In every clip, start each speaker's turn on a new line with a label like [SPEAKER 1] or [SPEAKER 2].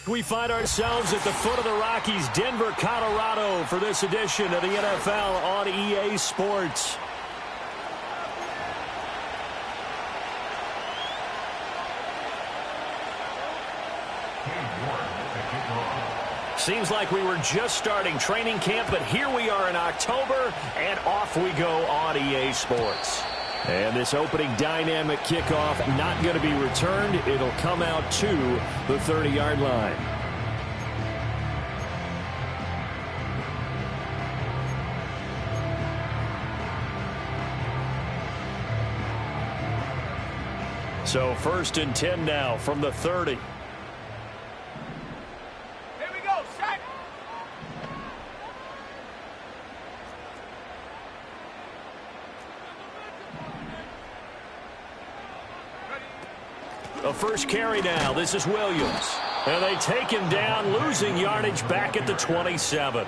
[SPEAKER 1] We find ourselves at the foot of the Rockies, Denver, Colorado, for this edition of the NFL on EA Sports. Seems like we were just starting training camp, but here we are in October, and off we go on EA Sports. And this opening dynamic kickoff not going to be returned. It'll come out to the 30-yard line. So 1st and 10 now from the 30. A first carry now. This is Williams. And they take him down, losing yardage back at the 27.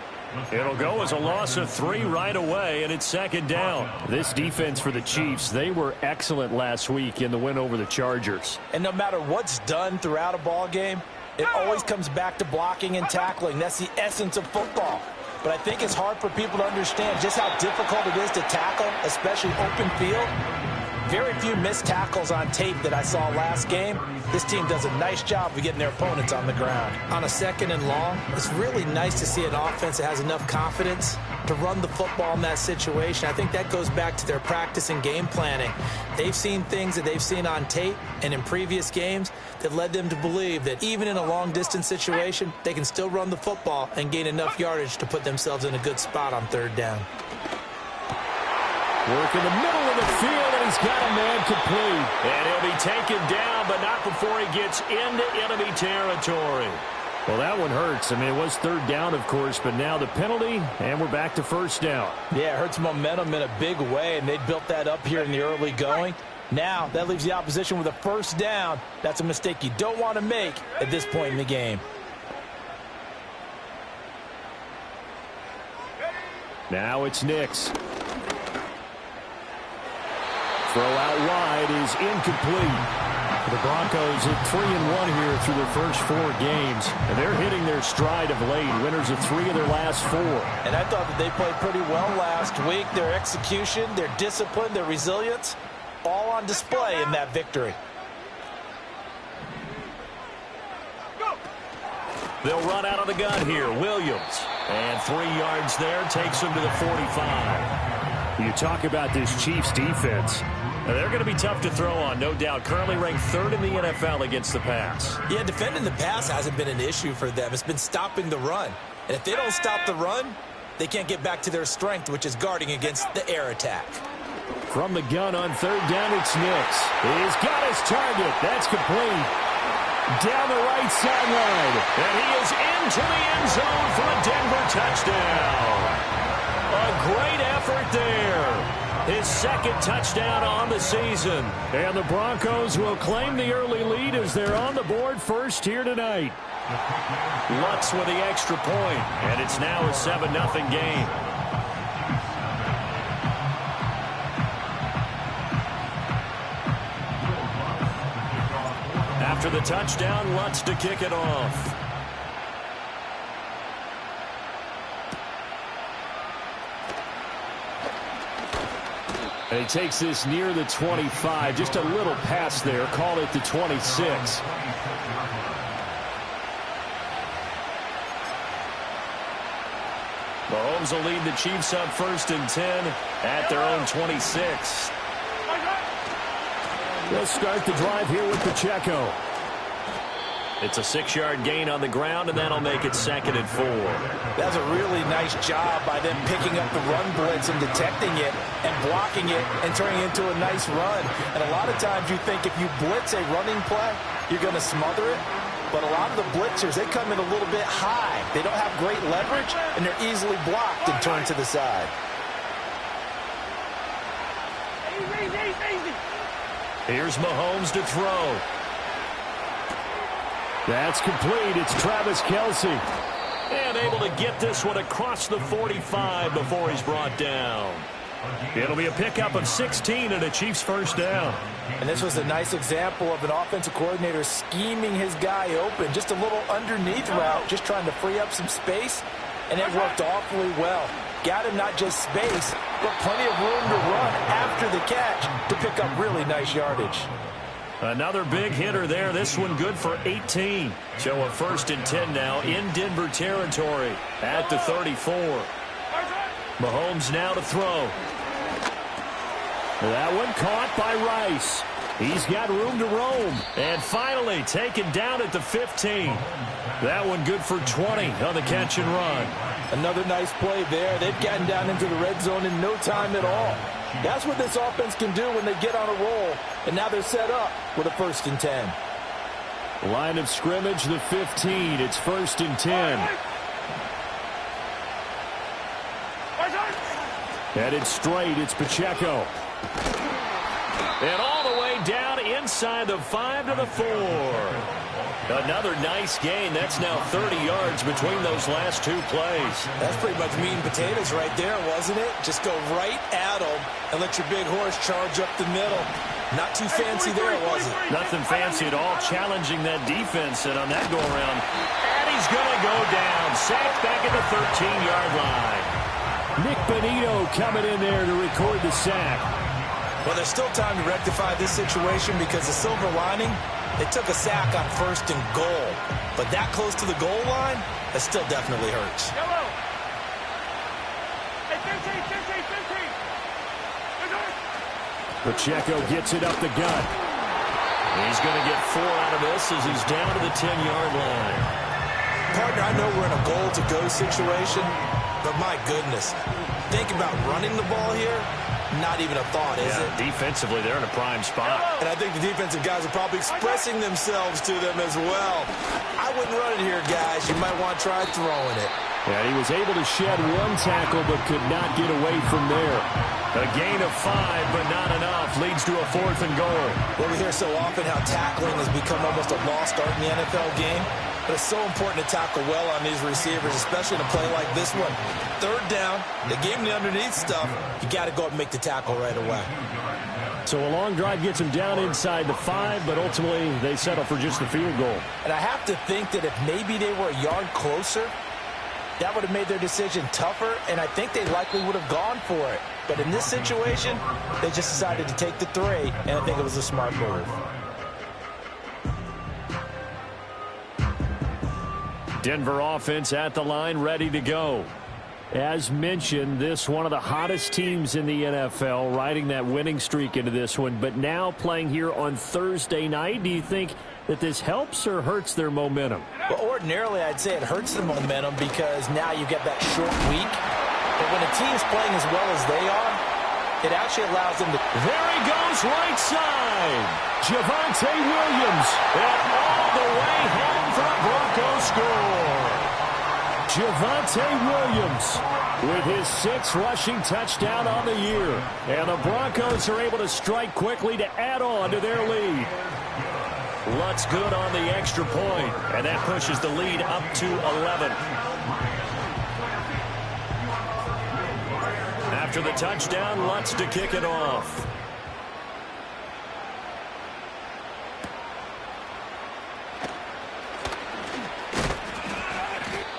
[SPEAKER 1] It'll go as a loss of 3 right away, and it's 2nd down. This defense for the Chiefs, they were excellent last week in the win over the Chargers.
[SPEAKER 2] And no matter what's done throughout a ball game, it always comes back to blocking and tackling. That's the essence of football. But I think it's hard for people to understand just how difficult it is to tackle, especially open field. Very few missed tackles on tape that I saw last game. This team does a nice job of getting their opponents on the ground. On a 2nd and long, it's really nice to see an offense that has enough confidence to run the football in that situation. I think that goes back to their practice and game planning. They've seen things that they've seen on tape and in previous games that led them to believe that even in a long-distance situation, they can still run the football and gain enough yardage to put themselves in a good spot on 3rd down.
[SPEAKER 1] Work in the middle of the field, and he's got a man complete. And he'll be taken down, but not before he gets into enemy territory. Well, that one hurts. I mean, it was 3rd down, of course, but now the penalty, and we're back to 1st down.
[SPEAKER 2] Yeah, it hurts momentum in a big way, and they built that up here in the early going. Now, that leaves the opposition with a 1st down. That's a mistake you don't want to make at this point in the game.
[SPEAKER 1] Now it's Nix. Throw out wide is incomplete. The Broncos at 3-1 here through their first 4 games. And they're hitting their stride of late. Winners of 3 of their last 4.
[SPEAKER 2] And I thought that they played pretty well last week. Their execution, their discipline, their resilience, all on display in that victory.
[SPEAKER 1] They'll run out of the gun here. Williams. And 3 yards there takes them to the 45. You talk about this Chiefs defense. They're going to be tough to throw on, no doubt. Currently ranked 3rd in the NFL against the pass.
[SPEAKER 2] Yeah, defending the pass hasn't been an issue for them. It's been stopping the run. And if they don't stop the run, they can't get back to their strength, which is guarding against the air attack.
[SPEAKER 1] From the gun on 3rd down, it's Nix. He's got his target. That's complete. Down the right sideline. And he is into the end zone for a Denver touchdown. A great effort there. His 2nd touchdown on the season. And the Broncos will claim the early lead as they're on the board first here tonight. Lutz with the extra point, and it's now a 7-0 game. After the touchdown, Lutz to kick it off. And he takes this near the 25. Just a little pass there. Call it the 26. Mahomes will lead the Chiefs up 1st and 10 at their own 26. They'll start the drive here with Pacheco. It's a 6-yard gain on the ground, and that'll make it 2nd and 4.
[SPEAKER 2] That's a really nice job by them picking up the run blitz and detecting it and blocking it and turning it into a nice run. And a lot of times you think if you blitz a running play, you're going to smother it. But a lot of the blitzers, they come in a little bit high. They don't have great leverage, and they're easily blocked and turned to the side.
[SPEAKER 1] Here's Mahomes to throw. That's complete. It's Travis Kelce. And able to get this one across the 45 before he's brought down. It'll be a pickup of 16 and a Chiefs first down.
[SPEAKER 2] And this was a nice example of an offensive coordinator scheming his guy open. Just a little underneath route, just trying to free up some space, and it worked awfully well. Got him not just space, but plenty of room to run after the catch to pick up really nice yardage.
[SPEAKER 1] Another big hitter there. This one good for 18. So a 1st and 10 now in Denver territory at the 34. Mahomes now to throw. That one caught by Rice. He's got room to roam. And finally taken down at the 15. That one good for 20 on the catch and run.
[SPEAKER 2] Another nice play there. They've gotten down into the red zone in no time at all. That's what this offense can do when they get on a roll. And now they're set up with a 1st and 10.
[SPEAKER 1] Line of scrimmage, the 15. It's 1st and 10. Headed straight, it's Pacheco. And all the way down inside the 5 to the 4. Another nice gain. That's now 30 yards between those last 2 plays.
[SPEAKER 2] That's pretty much meat and potatoes right there, wasn't it? Just go right at them and let your big horse charge up the middle. Not too fancy there, was it?
[SPEAKER 1] Nothing fancy at all, challenging that defense. And on that go-around, and he's going to go down. Sacked back at the 13-yard line. Nick Benito coming in there to record the sack.
[SPEAKER 2] Well, there's still time to rectify this situation because the silver lining, they took a sack on 1st and goal. But that close to the goal line, that still definitely hurts.
[SPEAKER 1] Pacheco gets it up the gut. He's going to get 4 out of this as he's down to the 10-yard line.
[SPEAKER 2] Partner, I know we're in a goal-to-go situation, but my goodness, think about running the ball here. Not even a thought, is it?
[SPEAKER 1] Defensively, they're in a prime spot.
[SPEAKER 2] And I think the defensive guys are probably expressing themselves to them as well. I wouldn't run it here, guys. You might want to try throwing it.
[SPEAKER 1] Yeah, he was able to shed 1 tackle but could not get away from there. A gain of 5, but not enough. Leads to a 4th and goal.
[SPEAKER 2] Well, we hear so often how tackling has become almost a lost art in the NFL game. But it's so important to tackle well on these receivers, especially in a play like this one. 3rd down, they gave him the underneath stuff. You got to go up and make the tackle right away.
[SPEAKER 1] So a long drive gets him down inside the 5, but ultimately they settle for just the field goal.
[SPEAKER 2] And I have to think that if maybe they were a yard closer, that would have made their decision tougher, and I think they likely would have gone for it. But in this situation, they just decided to take the 3, and I think it was a smart move.
[SPEAKER 1] Denver offense at the line, ready to go. As mentioned, this one of the hottest teams in the NFL, riding that winning streak into this one, but now playing here on Thursday night. Do you think that this helps or hurts their momentum?
[SPEAKER 2] Well, ordinarily, I'd say it hurts the momentum because now you get that short week. But when a team's playing as well as they are, it actually allows them to...
[SPEAKER 1] There he goes, right side. Javonte Williams. And all the way home for a Broncos score. Javonte Williams with his 6th rushing touchdown on the year. And the Broncos are able to strike quickly to add on to their lead. Lutz good on the extra point, and that pushes the lead up to 11. After the touchdown, Lutz to kick it off.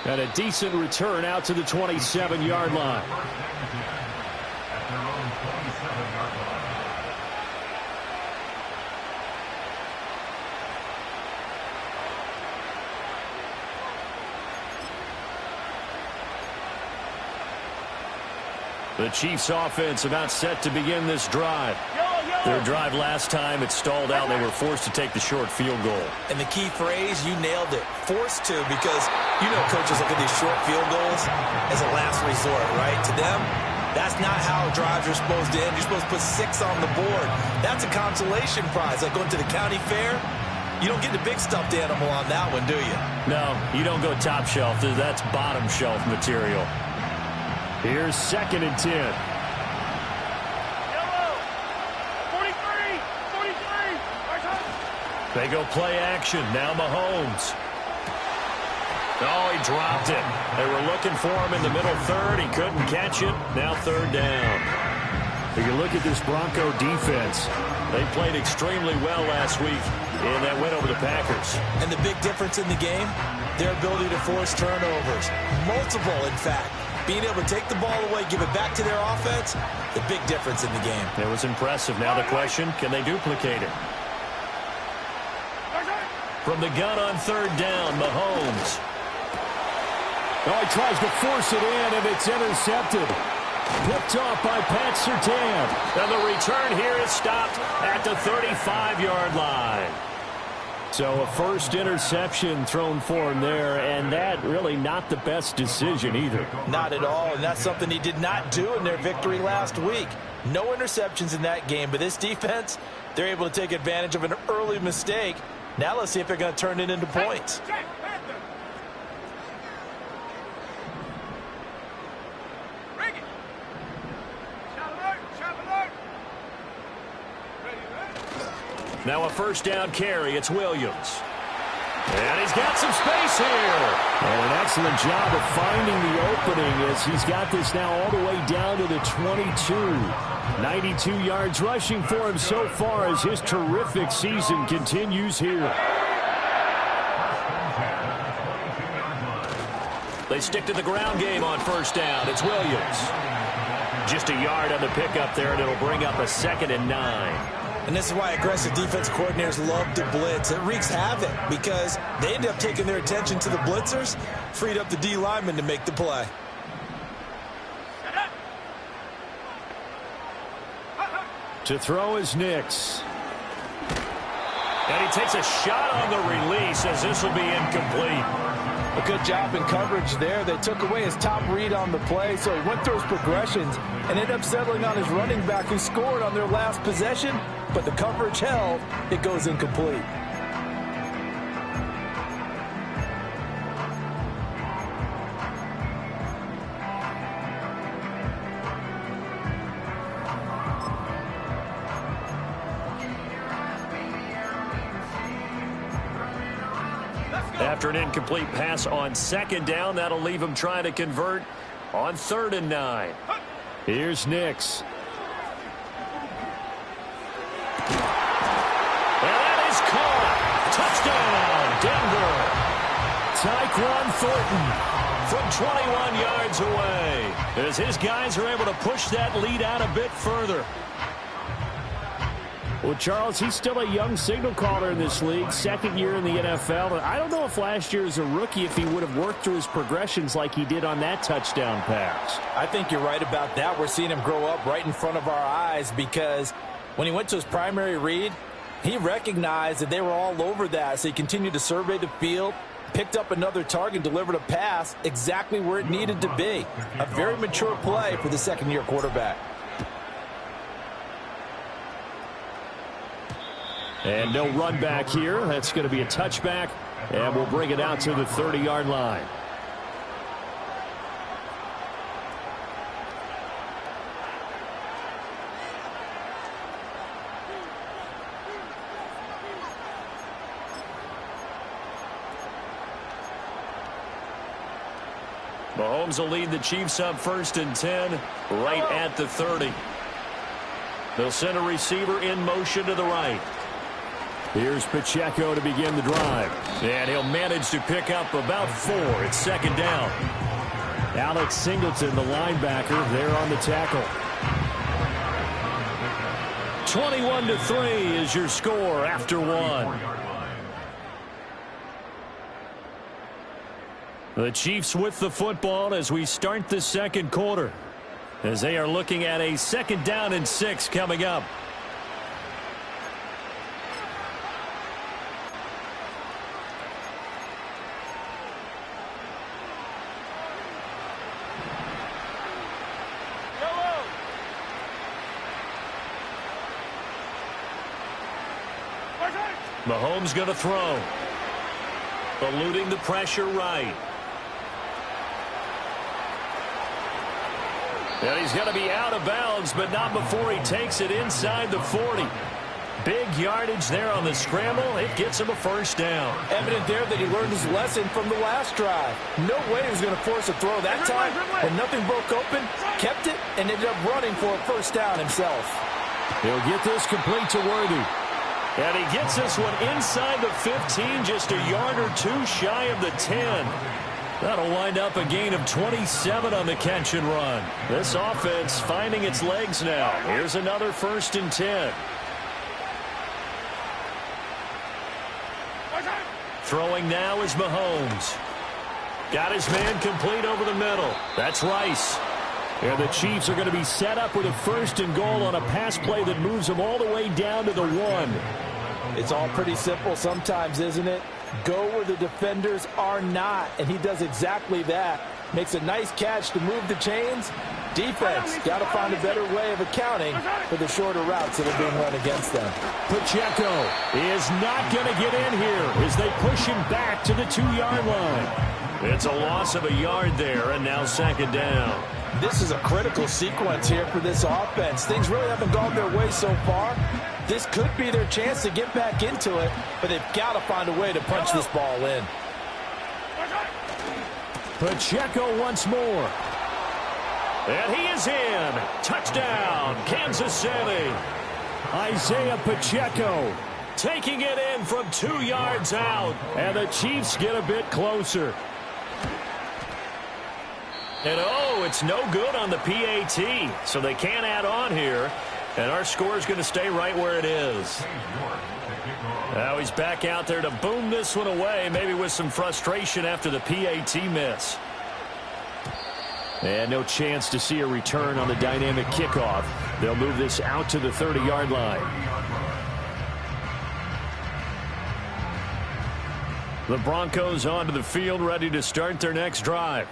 [SPEAKER 1] And a decent return out to the 27-yard line. The Chiefs offense about set to begin this drive. Their drive last time, it stalled out. They were forced to take the short field goal.
[SPEAKER 2] And the key phrase, you nailed it, forced to, because you know coaches look at these short field goals as a last resort, right? To them, that's not how drives are supposed to end. You're supposed to put 6 on the board. That's a consolation prize. Like going to the county fair, you don't get the big stuffed animal on that one, do you?
[SPEAKER 1] No, you don't go top shelf. That's bottom shelf material. Here's 2nd and 10. They go play action. Now Mahomes. Oh, he dropped it. They were looking for him in the middle 3rd. He couldn't catch it. Now 3rd down. If you look at this Bronco defense, they played extremely well last week in that win over the Packers.
[SPEAKER 2] And the big difference in the game, their ability to force turnovers. Multiple, in fact. Being able to take the ball away, give it back to their offense, the big difference in the game.
[SPEAKER 1] It was impressive. Now the question, can they duplicate it? From the gun on third down, Mahomes.
[SPEAKER 3] Oh, he tries to force it in, and it's intercepted. Picked off by Pat Surtain.
[SPEAKER 1] And the return here is stopped at the 35-yard line.
[SPEAKER 3] So a first interception thrown for him there, and that really not the best decision either.
[SPEAKER 2] Not at all, and that's something he did not do in their victory last week. No interceptions in that game, but this defense, they're able to take advantage of an early mistake. Now let's see if they're going to turn it into points.
[SPEAKER 1] Now a first down carry. It's Williams. And he's got some space here.
[SPEAKER 3] And an excellent job of finding the opening as he's got this now all the way down to the 22. 92 yards rushing for him so far as his terrific season continues here.
[SPEAKER 1] They stick to the ground game on first down. It's Williams. Just a yard on the pickup there, and it'll bring up a 2nd and 9.
[SPEAKER 2] And this is why aggressive defense coordinators love to blitz. It wreaks havoc because they end up taking their attention to the blitzers, freed up the D lineman to make the play.
[SPEAKER 3] To throw is Nix.
[SPEAKER 1] And he takes a shot on the release as this will be incomplete.
[SPEAKER 4] A good job in coverage there. They took away his top read on the play, so he went through his progressions and ended up settling on his running back who scored on their last possession, but the coverage held. It goes incomplete.
[SPEAKER 1] After an incomplete pass on 2nd down, that'll leave him trying to convert on 3rd and 9.
[SPEAKER 3] Here's Nix.
[SPEAKER 1] And that is caught. Touchdown, Denver. Tyquan Thornton from 21 yards away as his guys are able to push that lead out a bit further.
[SPEAKER 3] Well, Charles, he's still a young signal caller in this league, 2nd year in the NFL. And I don't know if last year as a rookie if he would have worked through his progressions like he did on that touchdown pass.
[SPEAKER 4] I think you're right about that. We're seeing him grow up right in front of our eyes because when he went to his primary read, he recognized that they were all over that. So he continued to survey the field, picked up another target, delivered a pass exactly where it needed to be. A very mature play for the 2nd-year quarterback.
[SPEAKER 3] And no run back here. That's going to be a touchback, and we'll bring it out to the 30-yard line.
[SPEAKER 1] Mahomes will lead the Chiefs up 1st and 10 right at the 30. They'll send a receiver in motion to the right.
[SPEAKER 3] Here's Pacheco to begin the drive.
[SPEAKER 1] And he'll manage to pick up about 4. It's 2nd down.
[SPEAKER 3] Alex Singleton, the linebacker, there on the tackle.
[SPEAKER 1] 21-3 is your score after 1. The Chiefs with the football as we start the 2nd quarter, as they are looking at a 2nd down and 6 coming up. Mahomes going to throw. Eluding the pressure right. And he's going to be out of bounds, but not before he takes it inside the 40. Big yardage there on the scramble. It gets him a first down.
[SPEAKER 4] Evident there that he learned his lesson from the last drive. No way he was going to force a throw that time. When nothing broke open, kept it, and ended up running for a first down himself.
[SPEAKER 1] He'll get this complete to Worthy. And he gets this one inside the 15, just a yard or two shy of the 10. That'll wind up a gain of 27 on the catch and run. This offense finding its legs now. Here's another 1st and 10. Throwing now is Mahomes. Got his man complete over the middle. That's Rice. And the Chiefs are going to be set up with a 1st and goal on a pass play that moves them all the way down to the 1.
[SPEAKER 4] It's all pretty simple sometimes, isn't it? Go where the defenders are not, and he does exactly that. Makes a nice catch to move the chains. Defense got to find a better way of accounting for the shorter routes that are being run against them.
[SPEAKER 1] Pacheco is not going to get in here as they push him back to the 2-yard line. It's a loss of a yard there, and now 2nd down.
[SPEAKER 4] This is a critical sequence here for this offense. Things really haven't gone their way so far. This could be their chance to get back into it, but they've got to find a way to punch this ball in.
[SPEAKER 1] Pacheco once more. And he is in. Touchdown, Kansas City. Isaiah Pacheco taking it in from 2 yards out. And the Chiefs get a bit closer. And it's no good on the PAT, so they can't add on here. And our score is going to stay right where it is. Now he's back out there to boom this one away, maybe with some frustration after the PAT miss. And no chance to see a return on the dynamic kickoff. They'll move this out to the 30-yard line. The Broncos onto the field, ready to start their next drive.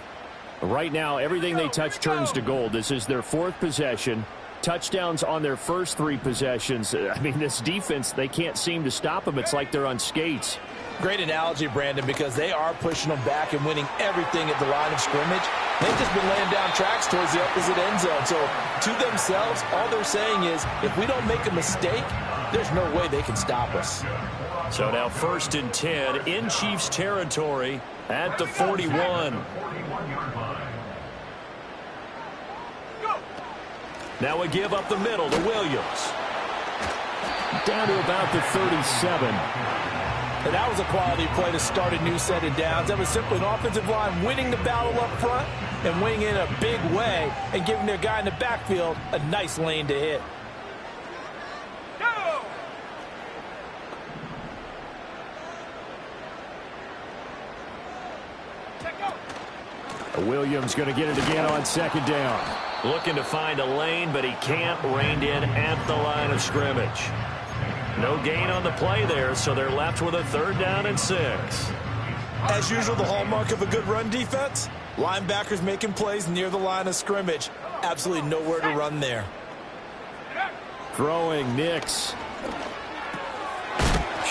[SPEAKER 1] Right now, everything they touch turns to gold. This is their 4th possession. Touchdowns on their first 3 possessions. I mean, this defense, they can't seem to stop them. It's like they're on skates.
[SPEAKER 4] Great analogy, Brandon, because they are pushing them back and winning everything at the line of scrimmage. They've just been laying down tracks towards the opposite end zone. So, to themselves, all they're saying is, if we don't make a mistake, there's no way they can stop us.
[SPEAKER 1] So now 1st and 10 in Chiefs territory at the 41. Now we give up the middle to Williams. Down to about the 37.
[SPEAKER 4] And that was a quality play to start a new set of downs. That was simply an offensive line winning the battle up front and winning in a big way and giving their guy in the backfield a nice lane to hit.
[SPEAKER 1] Williams going to get it again on 2nd down. Looking to find a lane, but he can't. Reined in at the line of scrimmage. No gain on the play there, so they're left with a 3rd down and 6.
[SPEAKER 2] As usual, the hallmark of a good run defense, linebackers making plays near the line of scrimmage. Absolutely nowhere to run there.
[SPEAKER 1] Throwing, Nix.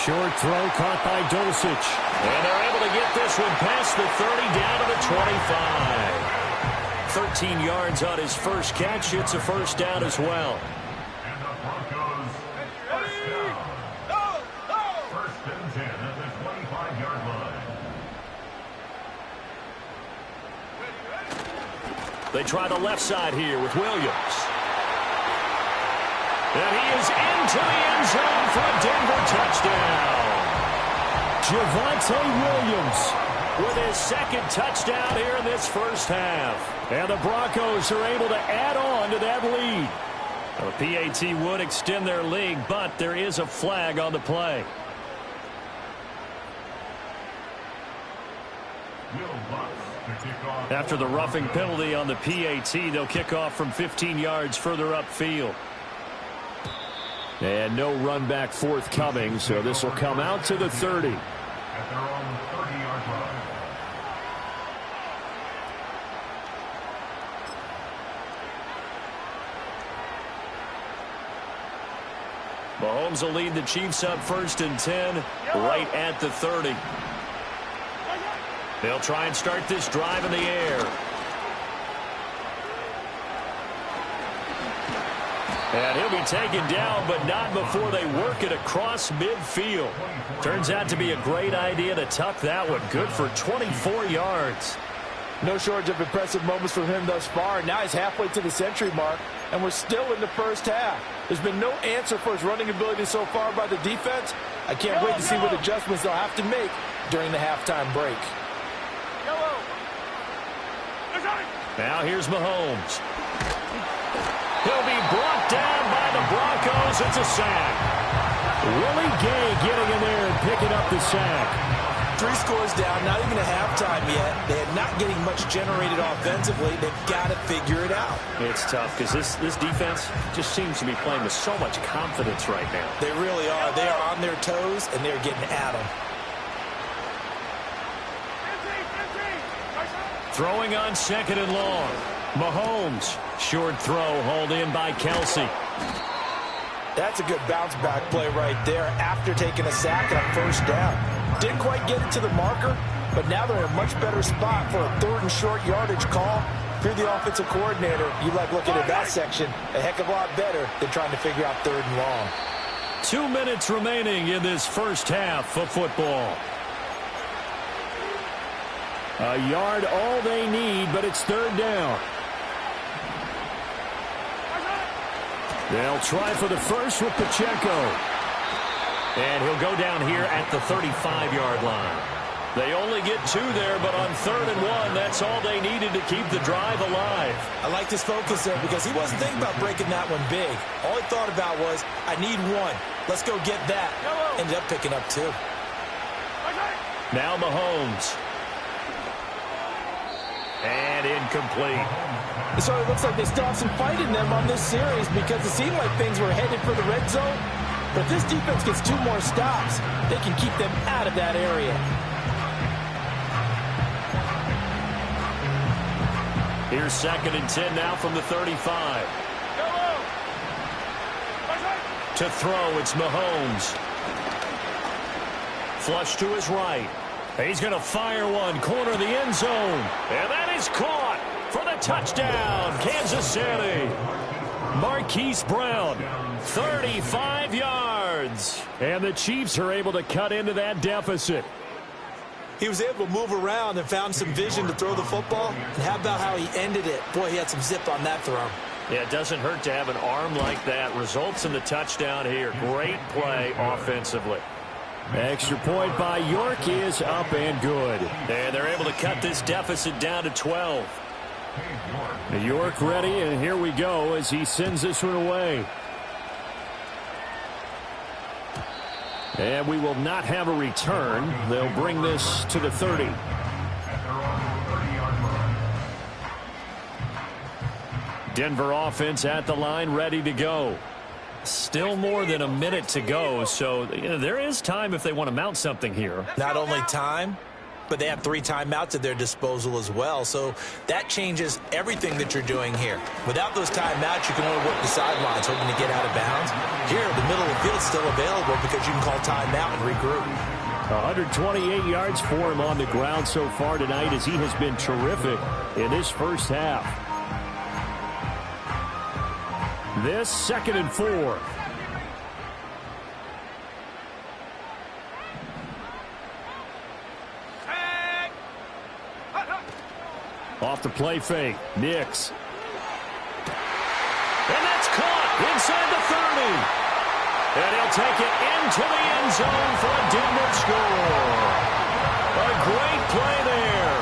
[SPEAKER 1] Short throw caught by Dulcich. And they're able to get this one past the 30 down to the 25. 13 yards on his first catch. It's a first down as well.
[SPEAKER 5] And the Broncos first down. 1st and 10 at the 25-yard line.
[SPEAKER 1] They try the left side here with Williams. And he is into the end zone for a Denver touchdown. Javonte Williams with his 2nd touchdown here in this first half. And the Broncos are able to add on to that lead. The PAT would extend their lead, but there is a flag on the play. After the roughing penalty on the PAT, they'll kick off from 15 yards further upfield. And no run back forthcoming, so this will come out to the 30.
[SPEAKER 5] At their own 30-yard line.
[SPEAKER 1] Mahomes will lead the Chiefs up 1st and 10 right at the 30. They'll try and start this drive in the air.
[SPEAKER 3] And he'll be taken down, but not before they work it across midfield. Turns out to be a great idea to tuck that one. Good for 24 yards.
[SPEAKER 4] No shortage of impressive moments from him thus far. Now he's halfway to the century mark, and we're still in the first half. There's been no answer for his running ability so far by the defense. I can't wait to see what adjustments they'll have to make during the halftime break.
[SPEAKER 3] Now here's Mahomes. He'll be brought down by the Broncos. It's a sack. Willie Gay getting in there and picking up the sack.
[SPEAKER 2] 3 scores down, not even at halftime yet. They're not getting much generated offensively. They've got to figure it out.
[SPEAKER 3] It's tough because this defense just seems to be playing with so much confidence right now.
[SPEAKER 2] They really are. They are on their toes, and they're getting at them.
[SPEAKER 3] Throwing on 2nd and long. Mahomes. Short throw hauled in by Kelsey.
[SPEAKER 2] That's a good bounce-back play right there after taking a sack on 1st down. Didn't quite get it to the marker, but now they're in a much better spot for a 3rd and short yardage call. If you're the offensive coordinator, you like looking at that section a heck of a lot better than trying to figure out 3rd and long.
[SPEAKER 3] 2 minutes remaining in this first half of football. A yard all they need, but it's 3rd down. They'll try for the first with Pacheco. And he'll go down here at the 35-yard line. They only get 2 there, but on 3rd and 1, that's all they needed to keep the drive alive.
[SPEAKER 2] I like his focus there because he wasn't thinking about breaking that one big. All he thought about was, I need 1. Let's go get that. Ended up picking up 2.
[SPEAKER 3] Now Mahomes. And incomplete.
[SPEAKER 2] So it looks like they still have some fight in them on this series because it seemed like things were headed for the red zone. But if this defense gets 2 more stops, they can keep them out of that area.
[SPEAKER 3] Here's 2nd and 10 now from the 35. To throw, it's Mahomes. Flush to his right. He's going to fire one, corner of the end zone. And that is caught for the touchdown, Kansas City. Marquise Brown, 35 yards. And the Chiefs are able to cut into that deficit.
[SPEAKER 2] He was able to move around and found some vision to throw the football. And how about how he ended it? Boy, he had some zip on that throw.
[SPEAKER 3] Yeah, it doesn't hurt to have an arm like that. Results in the touchdown here. Great play offensively. Extra point by York is up and good. And they're able to cut this deficit down to 12. York ready, and here we go as he sends this one away. And we will not have a return. They'll bring this to the 30. Denver offense at the line, ready to go. Still more than a minute to go, so there is time if they want to mount something here.
[SPEAKER 2] Not only time, but they have 3 timeouts at their disposal as well, so that changes everything that you're doing here. Without those timeouts, you can only work the sidelines, hoping to get out of bounds. Here, the middle of the field is still available because you can call timeout and regroup.
[SPEAKER 3] 128 yards for him on the ground so far tonight as he has been terrific in this first half. This 2nd and 4. Off the play fake. Nix. And that's caught inside the 30. And he'll take it into the end zone for a Denver score. A great play there.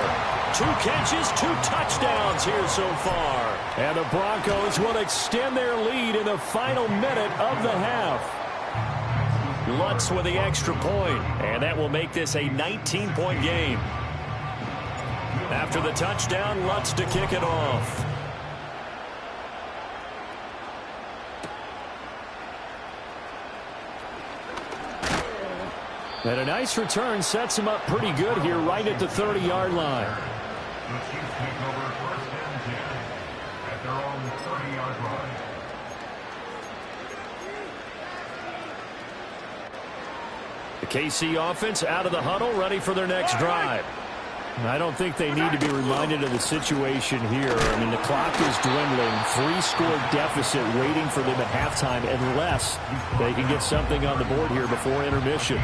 [SPEAKER 3] 2 catches, 2 touchdowns here so far. And the Broncos will extend their lead in the final minute of the half. Lutz with the extra point, and that will make this a 19-point game. After the touchdown, Lutz to kick it off. And a nice return sets him up pretty good here right at the 30-yard line.
[SPEAKER 5] The Chiefs take over 1st and 10 at their own 30-yard line.
[SPEAKER 3] The KC offense out of the huddle, ready for their next drive. I don't think they need to be reminded of the situation here. I mean, the clock is dwindling. 3-score deficit waiting for them at halftime unless they can get something on the board here before intermission.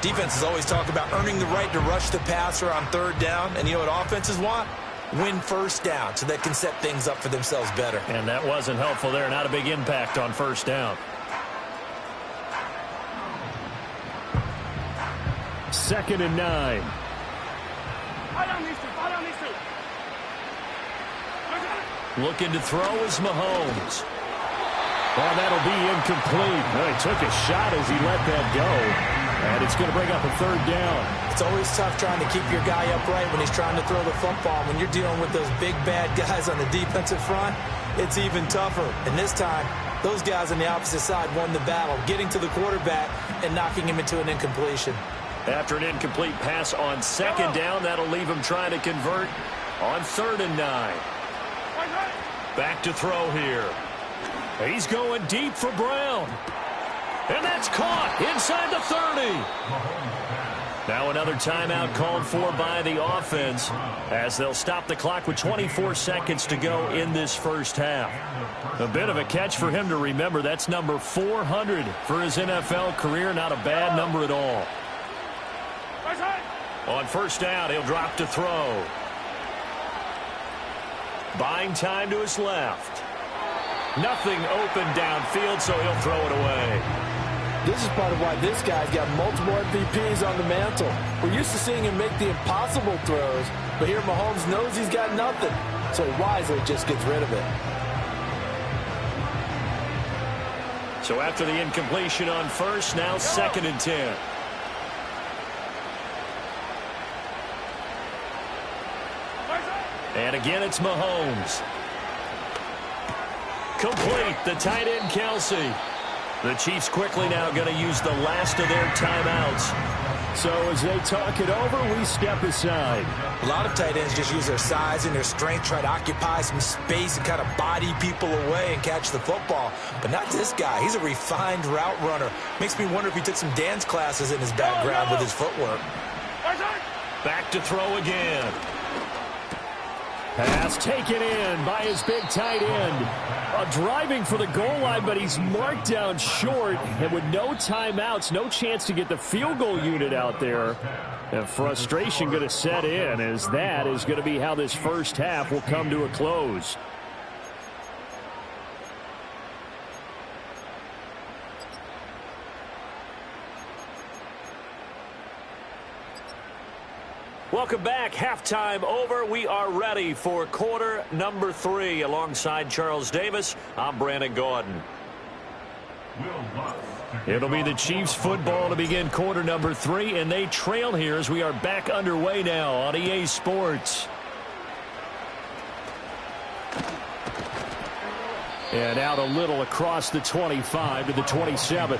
[SPEAKER 2] Defenses always talk about earning the right to rush the passer on third down. And you know what offenses want? Win first down so they can set things up for themselves better.
[SPEAKER 3] And that wasn't helpful there. Not a big impact on first down. 2nd and 9. Looking to throw is Mahomes. Well, that'll be incomplete. Well, he took a shot as he let that go. And it's going to bring up a 3rd down.
[SPEAKER 2] It's always tough trying to keep your guy upright when he's trying to throw the football. When you're dealing with those big, bad guys on the defensive front, it's even tougher. And this time, those guys on the opposite side won the battle, getting to the quarterback and knocking him into an incompletion.
[SPEAKER 3] After an incomplete pass on 2nd down, that'll leave him trying to convert on 3rd and 9. Back to throw here. He's going deep for Brown. And that's caught inside the 30. Now another timeout called for by the offense as they'll stop the clock with 24 seconds to go in this first half. A bit of a catch for him to remember. That's number 400 for his NFL career. Not a bad number at all. On first down, he'll drop to throw. Buying time to his left. Nothing open downfield, so he'll throw it away.
[SPEAKER 2] This is part of why this guy's got multiple MVPs on the mantle. We're used to seeing him make the impossible throws, but here Mahomes knows he's got nothing, so he wisely just gets rid of it.
[SPEAKER 3] So after the incompletion on first, now 2nd and 10. And again, it's Mahomes. Complete, the tight end, Kelsey. The Chiefs quickly now going to use the last of their timeouts. So as they talk it over, we step aside.
[SPEAKER 2] A lot of tight ends just use their size and their strength, try to occupy some space and kind of body people away and catch the football. But not this guy. He's a refined route runner. Makes me wonder if he took some dance classes in his background with his footwork.
[SPEAKER 3] Back to throw again. Pass taken in by his big tight end. Driving for the goal line, but he's marked down short. And with no timeouts, no chance to get the field goal unit out there. And frustration going to set in as that is going to be how this first half will come to a close. Welcome back. Halftime over. We are ready for quarter number 3. Alongside Charles Davis, I'm Brandon Gordon. It'll be the Chiefs football to begin quarter number 3, and they trail here as we are back underway now on EA Sports. And out a little across the 25 to the 27.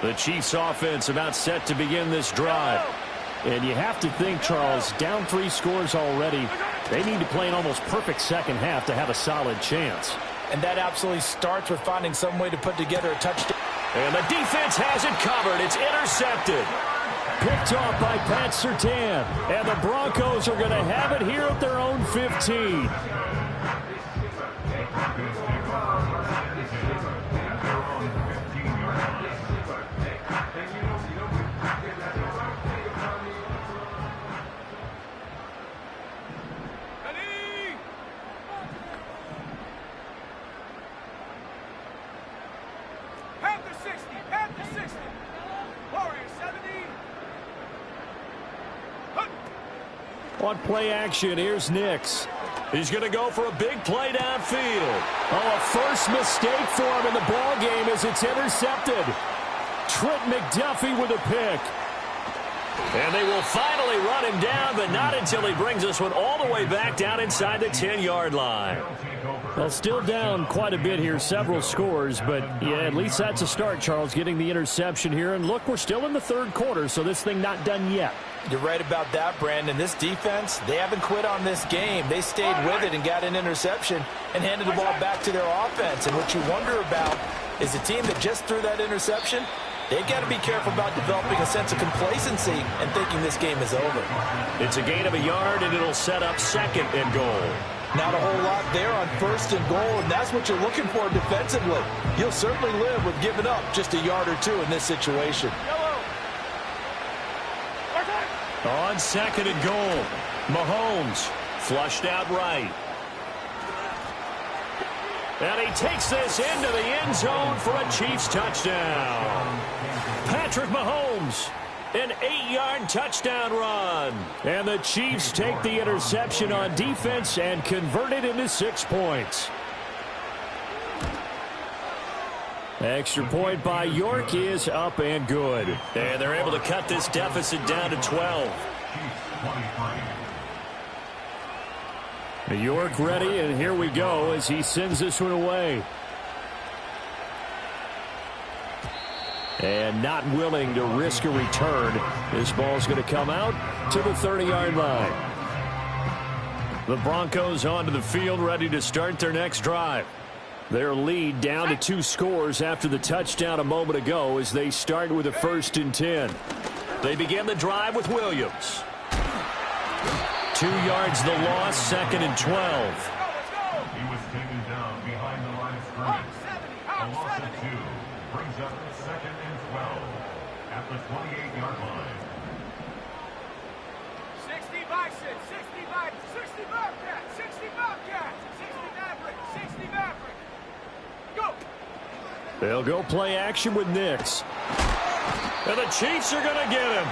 [SPEAKER 3] The Chiefs offense about set to begin this drive. And you have to think, Charles, down 3 scores already. They need to play an almost perfect second half to have a solid chance.
[SPEAKER 2] And that absolutely starts with finding some way to put together a touchdown.
[SPEAKER 3] And the defense has it covered. It's intercepted. Picked off by Pat Surtain. And the Broncos are going to have it here at their own 15. On play action, here's Nix. He's going to go for a big play downfield. Oh, a first mistake for him in the ball game as it's intercepted. Trent McDuffie with a pick. And they will finally run him down, but not until he brings this one all the way back down inside the 10-yard line. Well, still down quite a bit here, several scores, but yeah, at least that's a start, Charles, getting the interception here. And look, we're still in the third quarter, so this thing not done yet.
[SPEAKER 2] You're right about that, Brandon. This defense, they haven't quit on this game. They stayed with it and got an interception and handed the ball back to their offense. And what you wonder about is the team that just threw that interception, they've got to be careful about developing a sense of complacency and thinking this game is over.
[SPEAKER 3] It's a gain of a yard, and it'll set up second and goal.
[SPEAKER 2] Not a whole lot there on first and goal, and that's what you're looking for defensively. You'll certainly live with giving up just a yard or two in this situation.
[SPEAKER 3] On second and goal, Mahomes flushed out right. And he takes this into the end zone for a Chiefs touchdown. Patrick Mahomes, an 8-yard touchdown run. And the Chiefs take the interception on defense and convert it into 6 points. Extra point by York is up and good. And they're able to cut this deficit down to 12. York ready, and here we go as he sends this one away. And not willing to risk a return. This ball's going to come out to the 30-yard line. The Broncos onto the field, ready to start their next drive. Their lead down to 2 scores after the touchdown a moment ago as they start with a 1st and 10. They begin the drive with Williams. 2 yards the loss, 2nd and 12.
[SPEAKER 5] He was taken down behind the line of scrimmage. A loss of 2 brings up 2nd and 12 at the 28-yard line.
[SPEAKER 6] 60 Bison, 60 Bison, 60 Bobcat, 60 Bobcat, 60 Maverick, 60 Maverick. Go!
[SPEAKER 3] They'll go play action with Nix. And the Chiefs are going to get him.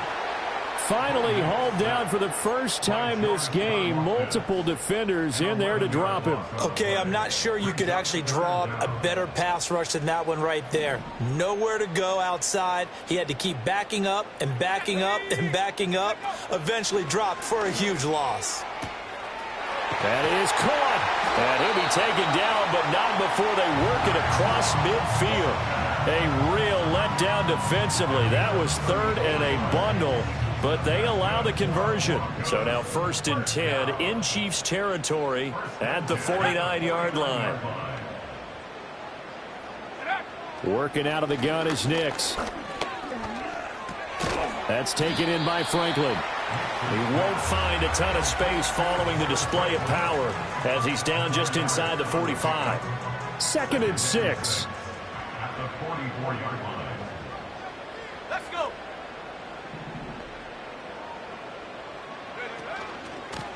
[SPEAKER 3] Finally hauled down for the first time this game. Multiple defenders in there to drop him.
[SPEAKER 2] Okay, I'm not sure you could actually draw a better pass rush than that one right there. Nowhere to go outside. He had to keep backing up and backing up and backing up. Eventually dropped for a huge loss.
[SPEAKER 3] That is caught. And he'll be taken down, but not before they work it across midfield. A real letdown defensively. That was 3rd and a bundle. But they allow the conversion. So now 1st and 10 in Chiefs territory at the 49-yard line. Working out of the gun is Nix. That's taken in by Franklin. He won't find a ton of space following the display of power as he's down just inside the 45. 2nd and 6.
[SPEAKER 5] At the 44-yard line.
[SPEAKER 6] Let's go!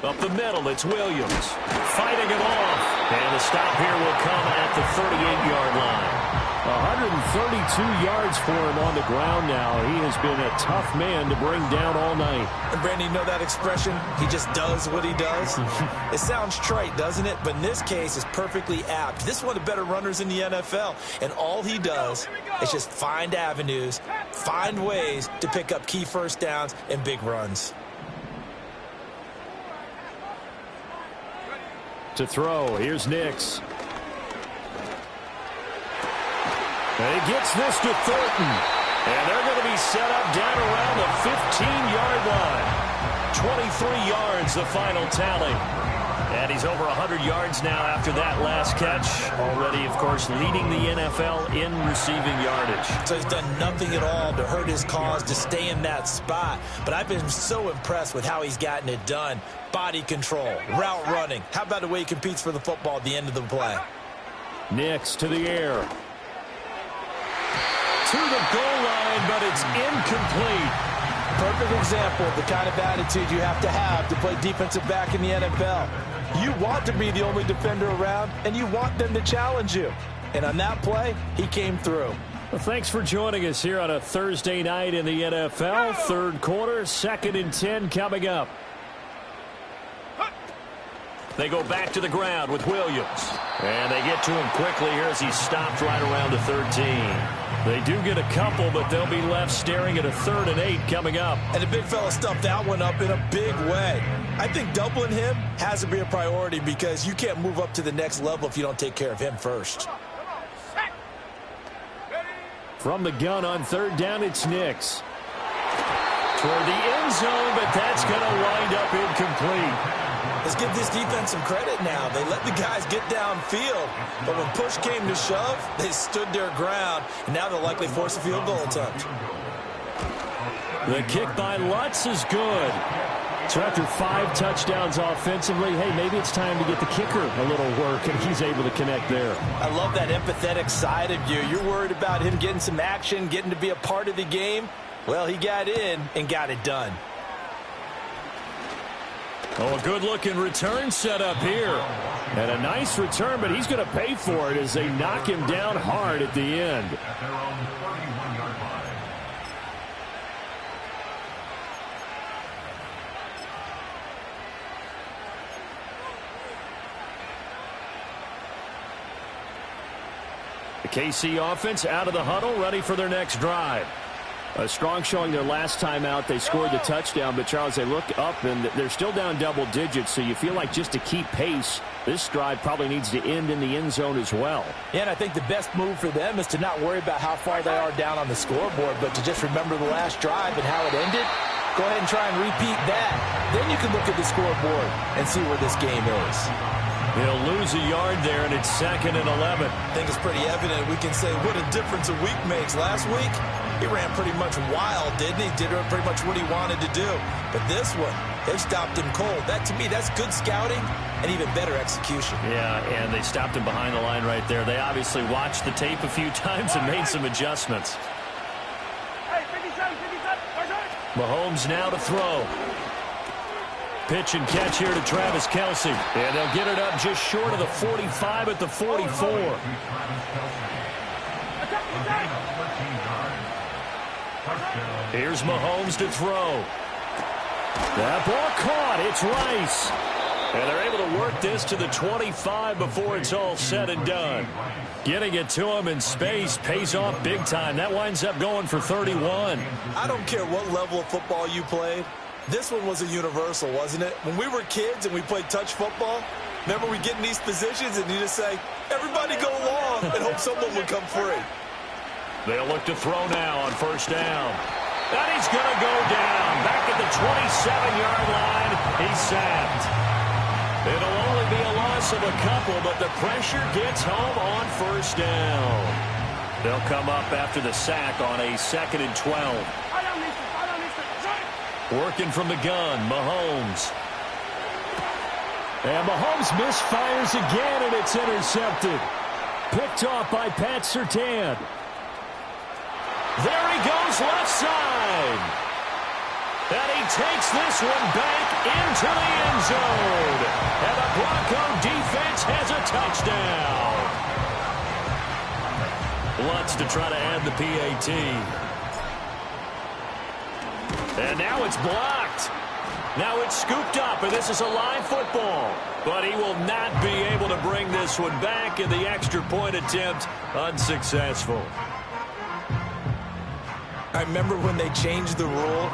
[SPEAKER 3] Up the middle, it's Williams. Fighting it off. And the stop here will come at the 38-yard line. 132 yards for him on the ground now. He has been a tough man to bring down all night.
[SPEAKER 2] And Brandon, you know that expression? He just does what he does? It sounds trite, doesn't it? But in this case, it's perfectly apt. This is one of the better runners in the NFL. And all he does is just find avenues, find ways to pick up key first downs and big runs.
[SPEAKER 3] To throw, here's Nix. And he gets this to Thornton. And they're going to be set up down around the 15-yard line. 23 yards, the final tally. And he's over 100 yards now after that last catch. Already, of course, leading the NFL in receiving yardage.
[SPEAKER 2] So he's done nothing at all to hurt his cause, to stay in that spot. But I've been so impressed with how he's gotten it done. Body control, route running. How about the way he competes for the football at the end of the play?
[SPEAKER 3] Nix to the air. To the goal line, but it's incomplete.
[SPEAKER 2] Perfect example of the kind of attitude you have to play defensive back in the NFL. You want to be the only defender around, and you want them to challenge you. And on that play, he came through.
[SPEAKER 3] Well, thanks for joining us here on a Thursday night in the NFL. Third quarter, 2nd and 10 coming up. They go back to the ground with Williams. And they get to him quickly here as he's stopped right around the 13. They do get a couple, but they'll be left staring at a 3rd and 8 coming up.
[SPEAKER 2] And the big fella stuffed that one up in a big way. I think doubling him has to be a priority because you can't move up to the next level if you don't take care of him first.
[SPEAKER 3] From the gun on 3rd down, it's Nix. Toward the end zone, but that's going to wind up incomplete.
[SPEAKER 2] Let's give this defense some credit now. They let the guys get downfield, but when push came to shove, they stood their ground, and now they'll likely force a field goal attempt.
[SPEAKER 3] The kick by Lutz is good. So after 5 touchdowns offensively, hey, maybe it's time to get the kicker a little work, and he's able to connect there.
[SPEAKER 2] I love that empathetic side of you. You're worried about him getting some action, getting to be a part of the game. Well, he got in and got it done.
[SPEAKER 3] Oh, a good-looking return set up here. And a nice return, but he's going to pay for it as they knock him down hard at the end.
[SPEAKER 5] At their own 31-yard line.
[SPEAKER 3] The KC offense out of the huddle, ready for their next drive. A strong showing their last time out. They scored the touchdown, but, Charles, they look up, and they're still down double digits, so you feel like just to keep pace, this drive probably needs to end in the end zone as well.
[SPEAKER 2] Yeah, and I think the best move for them is to not worry about how far they are down on the scoreboard, but to just remember the last drive and how it ended. Go ahead and try and repeat that. Then you can look at the scoreboard and see where this game is.
[SPEAKER 3] They'll lose a yard there, and it's 2nd and 11.
[SPEAKER 2] I think it's pretty evident. We can say what a difference a week makes. Last week, he ran pretty much wild, didn't he? Did pretty much what he wanted to do. But this one, they stopped him cold. That, to me, that's good scouting and even better execution.
[SPEAKER 3] Yeah, and they stopped him behind the line right there. They obviously watched the tape a few times and made some adjustments. Mahomes now to throw. Pitch and catch here to Travis Kelce. And they'll get it up just short of the 45 at the 44. Here's Mahomes to throw. That ball caught. It's Rice. And they're able to work this to the 25 before it's all said and done. Getting it to him in space pays off big time. That winds up going for 31.
[SPEAKER 2] I don't care what level of football you played. This one was a universal, wasn't it? When we were kids and we played touch football, remember we get in these positions and you just say, everybody go long, and hope someone would come free.
[SPEAKER 3] They'll look to throw now on 1st down. And he's going to go down. Back at the 27-yard line. He's sacked. It'll only be a loss of a couple, but the pressure gets home on 1st down. They'll come up after the sack on a 2nd and 12. Working from the gun, Mahomes. And Mahomes misfires again, and it's intercepted. Picked off by Pat Surtain. There he goes left side. And he takes this one back into the end zone. And the Bronco defense has a touchdown. Lutz to try to add the PAT. And now it's blocked. Now it's scooped up, and this is a live football. But he will not be able to bring this one back, and the extra point attempt unsuccessful.
[SPEAKER 2] I remember when they changed the rule,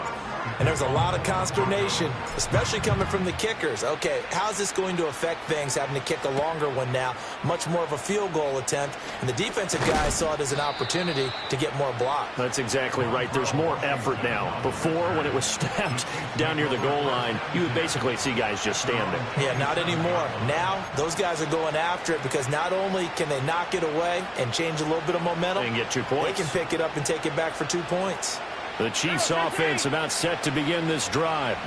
[SPEAKER 2] and there was a lot of consternation, especially coming from the kickers. Okay, how's this going to affect things, having to kick a longer one now? Much more of a field goal attempt, and the defensive guys saw it as an opportunity to get more block.
[SPEAKER 3] That's exactly right. There's more effort now. Before, when it was snapped down near the goal line, you would basically see guys just standing.
[SPEAKER 2] Yeah, not anymore. Now, those guys are going after it because not only can they knock it away and change a little bit of momentum,
[SPEAKER 3] and get 2 points.
[SPEAKER 2] They can pick it up and take it back for 2 points.
[SPEAKER 3] The Chiefs offense about set to begin this drive.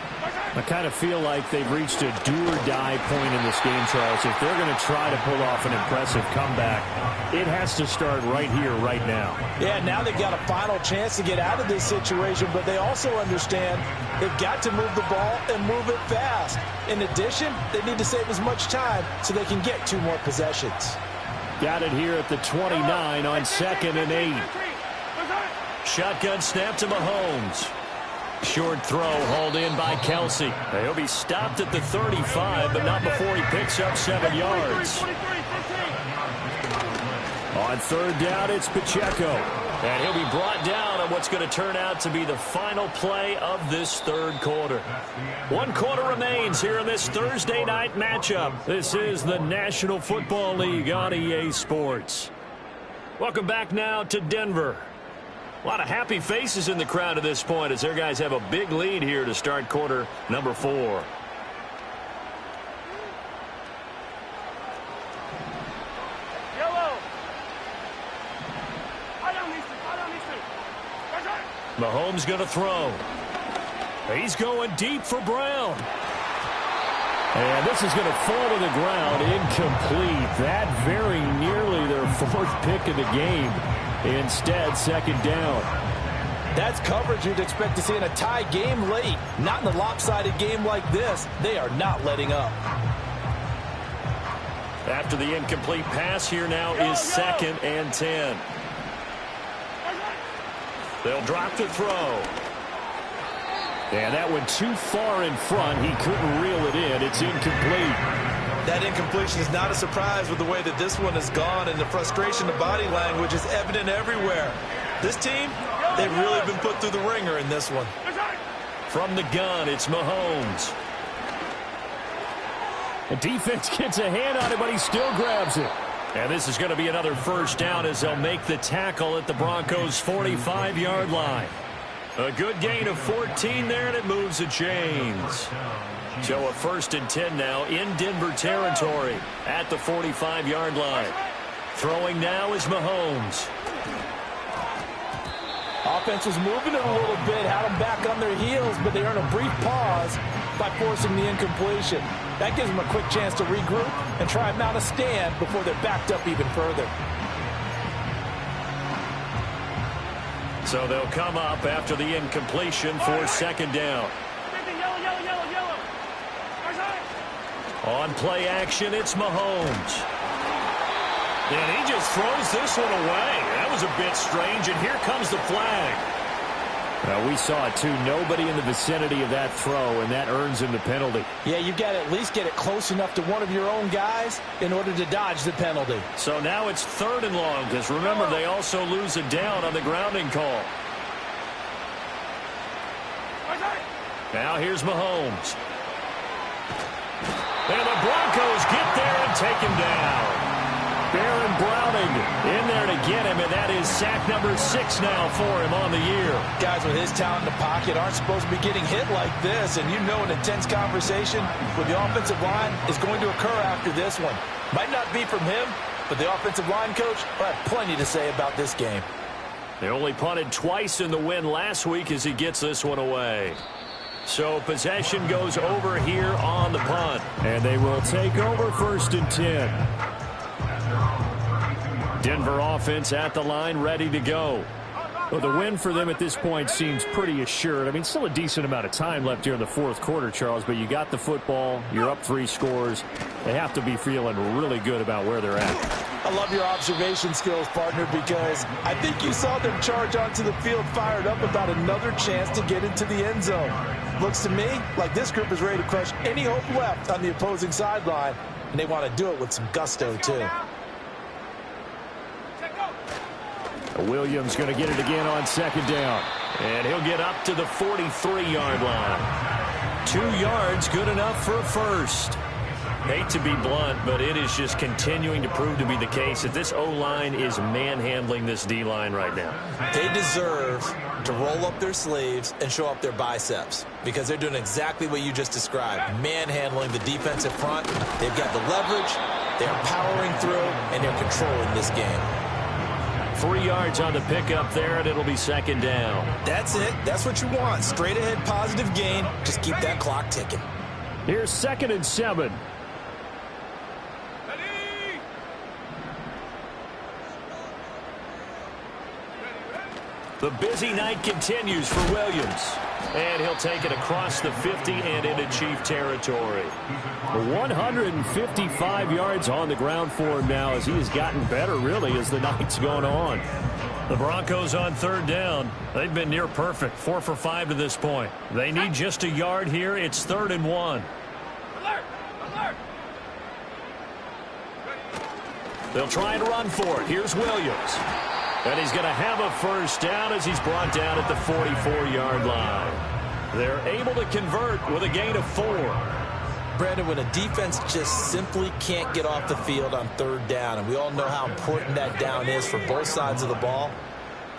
[SPEAKER 3] I kind of feel like they've reached a do-or-die point in this game, Charles. If they're going to try to pull off an impressive comeback, it has to start right here, right now.
[SPEAKER 2] Yeah, now they've got a final chance to get out of this situation, but they also understand they've got to move the ball and move it fast. In addition, they need to save as much time so they can get 2 more possessions.
[SPEAKER 3] Got it here at the 29 on 2nd and 8. Shotgun snap to Mahomes. Short throw hauled in by Kelsey. He'll be stopped at the 35, but not before he picks up 7 yards. On third down, it's Pacheco. And he'll be brought down on what's going to turn out to be the final play of this third quarter. 1 quarter remains here in this Thursday night matchup. This is the National Football League on EA Sports. Welcome back now to Denver. A lot of happy faces in the crowd at this point as their guys have a big lead here to start quarter number 4. Mahomes going to throw. He's going deep for Brown. And this is going to fall to the ground incomplete. That very nearly their 4th pick of the game. Instead, 2nd down.
[SPEAKER 2] That's coverage you'd expect to see in a tie game late. Not in a lopsided game like this. They are not letting up.
[SPEAKER 3] After the incomplete pass, here now is 2nd and 10. They'll drop the throw. And that went too far in front. He couldn't reel it in. It's incomplete.
[SPEAKER 2] That incompletion is not a surprise with the way that this one has gone, and the frustration of body language is evident everywhere. This team, they've really been put through the ringer in this one.
[SPEAKER 3] From the gun, it's Mahomes. The defense gets a hand on it, but he still grabs it. And this is going to be another first down as they'll make the tackle at the Broncos' 45-yard line. A good gain of 14 there, and it moves the chains. So a 1st and 10 now in Denver territory at the 45-yard line. Throwing now is Mahomes.
[SPEAKER 2] Offense was moving it a little bit, had them back on their heels, but they earn a brief pause by forcing the incompletion. That gives them a quick chance to regroup and try and mount a stand before they're backed up even further.
[SPEAKER 3] So they'll come up after the incompletion for 2nd down. On play action, it's Mahomes. And he just throws this one away. That was a bit strange, and here comes the flag. We saw it, too. Nobody in the vicinity of that throw, and that earns him the penalty.
[SPEAKER 2] Yeah, you've got to at least get it close enough to one of your own guys in order to dodge the penalty.
[SPEAKER 3] So now it's 3rd and long, because remember, they also lose a down on the grounding call. Now here's Mahomes. And the Broncos get there and take him down. Baron Browning in there to get him, and that is sack number 6 now for him on the year.
[SPEAKER 2] Guys with his talent in the pocket aren't supposed to be getting hit like this, and you know an intense conversation with the offensive line is going to occur after this one. Might not be from him, but the offensive line coach will have plenty to say about this game.
[SPEAKER 3] They only punted twice in the win last week as he gets this one away. So possession goes over here on the punt. And they will take over 1st and 10. Denver offense at the line, ready to go. Well, the win for them at this point seems pretty assured. I mean, still a decent amount of time left here in the 4th quarter, Charles, but you got the football. You're up 3 scores. They have to be feeling really good about where they're at.
[SPEAKER 2] I love your observation skills, partner, because I think you saw them charge onto the field fired up about another chance to get into the end zone. Looks to me like this group is ready to crush any hope left on the opposing sideline, and they want to do it with some gusto, too.
[SPEAKER 3] Williams going to get it again on 2nd down. And he'll get up to the 43-yard line. 2 yards, good enough for a first. Hate to be blunt, but it is just continuing to prove to be the case that this O-line is manhandling this D-line right now.
[SPEAKER 2] They deserve to roll up their sleeves and show up their biceps because they're doing exactly what you just described, manhandling the defensive front. They've got the leverage, they're powering through, and they're controlling this game.
[SPEAKER 3] 3 yards on the pickup there, and it'll be 2nd down.
[SPEAKER 2] That's it. That's what you want. Straight ahead positive gain. Just keep that clock ticking.
[SPEAKER 3] Here's 2nd and 7. The busy night continues for Williams. And he'll take it across the 50 and into Chief territory. 155 yards on the ground for him now as he has gotten better, really, as the night's gone on. The Broncos on third down. They've been near perfect, 4 for 5 to this point. They need just a yard here. It's 3rd and 1.
[SPEAKER 6] Alert! Alert!
[SPEAKER 3] They'll try and run for it. Here's Williams. And he's going to have a first down as he's brought down at the 44-yard line. They're able to convert with a gain of 4.
[SPEAKER 2] Brandon, when a defense just simply can't get off the field on third down, and we all know how important that down is for both sides of the ball,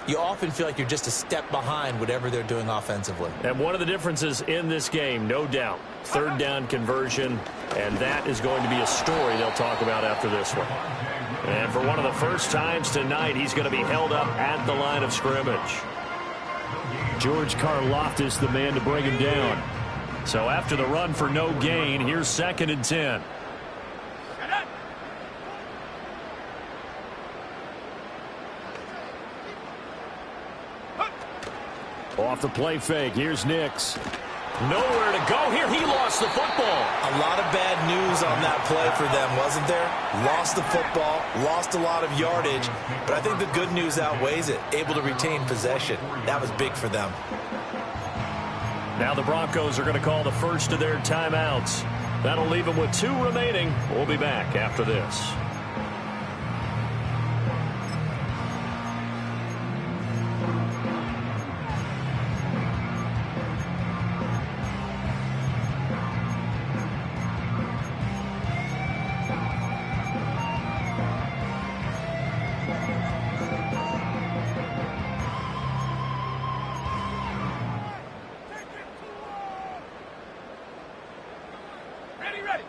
[SPEAKER 2] you often feel like you're just a step behind whatever they're doing offensively.
[SPEAKER 3] And one of the differences in this game, no doubt, third down conversion, and that is going to be a story they'll talk about after this one. And for one of the first times tonight, he's going to be held up at the line of scrimmage. George Karlaftis, the man to bring him down. So after the run for no gain, here's 2nd and 10. Off the play fake, here's Nix. Nowhere to go here. He lost the football.
[SPEAKER 2] A lot of bad news on that play for them, wasn't there? Lost the football, lost a lot of yardage, but I think the good news outweighs it. Able to retain possession. That was big for them.
[SPEAKER 3] Now the Broncos are going to call the first of their timeouts. That'll leave them with 2 remaining. We'll be back after this.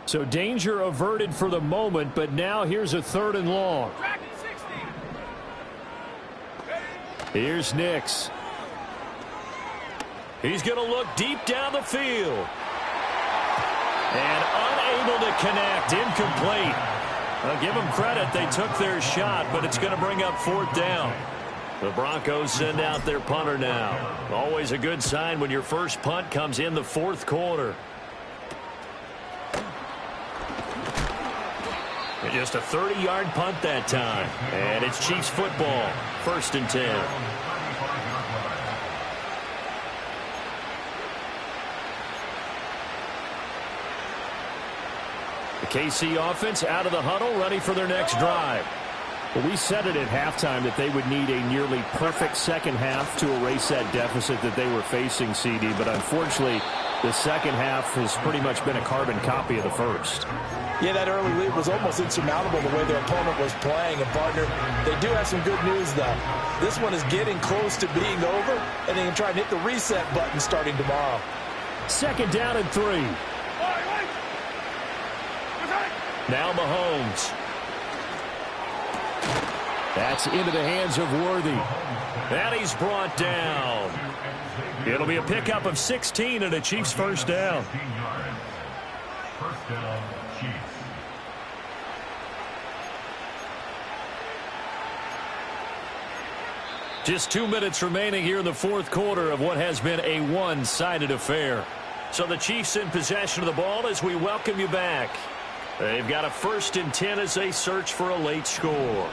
[SPEAKER 3] So danger averted for the moment, but now here's a 3rd and long. Here's Nix. He's going to look deep down the field. And unable to connect, incomplete. I'll give them credit, they took their shot, but it's going to bring up 4th down. The Broncos send out their punter now. Always a good sign when your first punt comes in the 4th quarter. Just a 30-yard punt that time. And it's Chiefs football. 1st and 10. The KC offense out of the huddle, ready for their next drive. Well, we said it at halftime that they would need a nearly perfect second half to erase that deficit that they were facing, CD. But unfortunately, the second half has pretty much been a carbon copy of the first.
[SPEAKER 2] Yeah, that early lead was almost insurmountable the way their opponent was playing. And, partner, they do have some good news, though. This one is getting close to being over, and they can try and hit the reset button starting tomorrow.
[SPEAKER 3] 2nd down and 3. Now Mahomes. That's into the hands of Worthy. And he's brought down. It'll be a pickup of 16 and a Chiefs first down.
[SPEAKER 5] First down, Chiefs.
[SPEAKER 3] Just 2 minutes remaining here in the 4th quarter of what has been a one-sided affair. So the Chiefs in possession of the ball as we welcome you back. They've got a 1st and 10 as they search for a late score.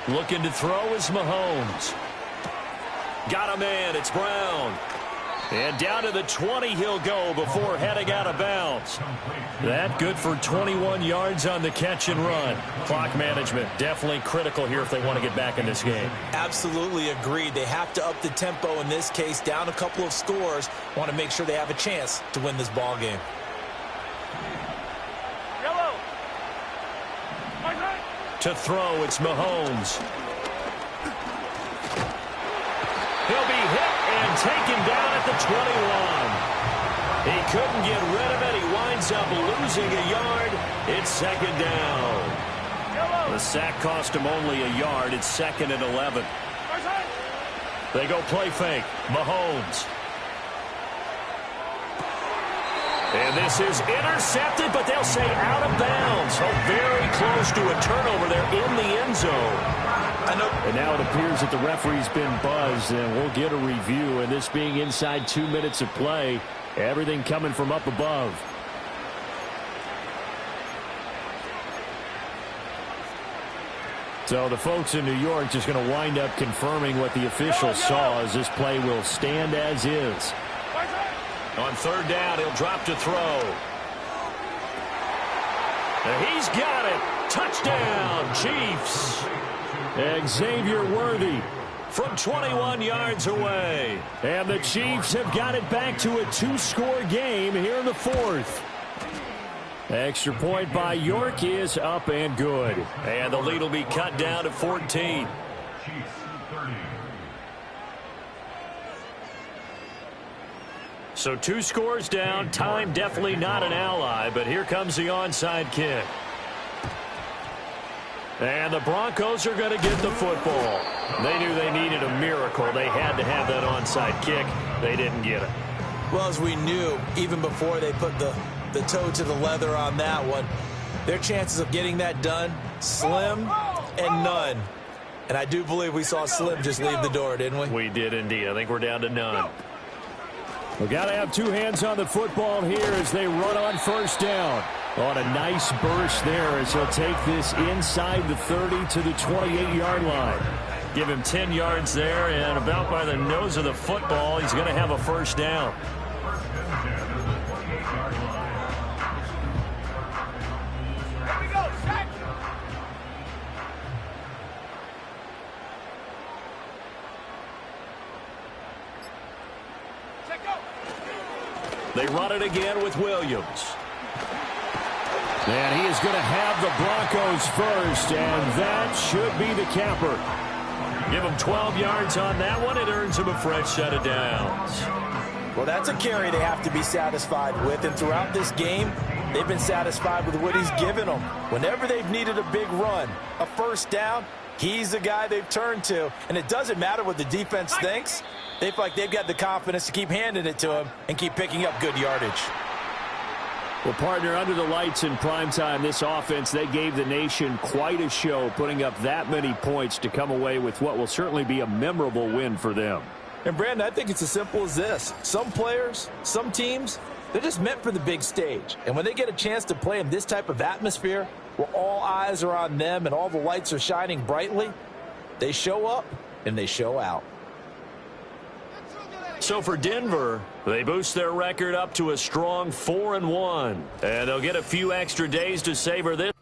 [SPEAKER 3] Looking to throw is Mahomes. Got a man, it's Brown. And down to the 20 he'll go before heading out of bounds. That good for 21 yards on the catch and run. Clock management definitely critical here if they want to get back in this game.
[SPEAKER 2] Absolutely agreed. They have to up the tempo in this case, down a couple of scores. Want to make sure they have a chance to win this ball game.
[SPEAKER 3] To throw, it's Mahomes. He'll be hit and taken down at the 21. He couldn't get rid of it. He winds up losing a yard. It's 2nd down. The sack cost him only a yard. It's 2nd and 11. They go play fake. Mahomes. And this is intercepted, but they'll say out of bounds. So very close to a turnover there in the end zone. And now it appears that the referee's been buzzed, and we'll get a review. And this being inside 2 minutes of play, everything coming from up above. So the folks in New York just going to wind up confirming what the officials saw, as this play will stand as is.
[SPEAKER 1] On third down, he'll drop to throw. He's got it. Touchdown, Chiefs.
[SPEAKER 3] Xavier Worthy
[SPEAKER 1] from 21 yards away.
[SPEAKER 3] And the Chiefs have got it back to a 2-score game here in the fourth. Extra point by York is up and good.
[SPEAKER 1] And the lead will be cut down to 14.
[SPEAKER 5] Chiefs 30.
[SPEAKER 1] So 2 scores down. Time definitely not an ally, but here comes the onside kick. And the Broncos are going to get the football. They knew they needed a miracle. They had to have that onside kick. They didn't get it.
[SPEAKER 2] Well, as we knew, even before they put the toe to the leather on that one, their chances of getting that done, slim and none. And I do believe we saw Slim just leave the door, didn't we?
[SPEAKER 1] We did indeed. I think we're down to none.
[SPEAKER 3] We've got to have 2 hands on the football here as they run on first down. On a nice burst there as he'll take this inside the 30 to the 28-yard line.
[SPEAKER 1] Give him 10 yards there, and about by the nose of the football, he's going to have a first down.
[SPEAKER 6] Here we go, set. Set, go.
[SPEAKER 1] They run it again with Williams.
[SPEAKER 3] And he is going to have the Broncos first, and that should be the capper.
[SPEAKER 1] Give him 12 yards on that one. It earns him a fresh set of downs.
[SPEAKER 2] Well, that's a carry they have to be satisfied with, and throughout this game, they've been satisfied with what he's given them. Whenever they've needed a big run, a first down, he's the guy they've turned to, and it doesn't matter what the defense thinks. They feel like they've got the confidence to keep handing it to him and keep picking up good yardage.
[SPEAKER 3] Well, partner, under the lights in primetime, this offense, they gave the nation quite a show, putting up that many points to come away with what will certainly be a memorable win for them.
[SPEAKER 2] And, Brandon, I think it's as simple as this. Some players, some teams, they're just meant for the big stage. And when they get a chance to play in this type of atmosphere, where all eyes are on them and all the lights are shining brightly, they show up and they show out.
[SPEAKER 1] So for Denver, they boost their record up to a strong 4-1. And they'll get a few extra days to savor this.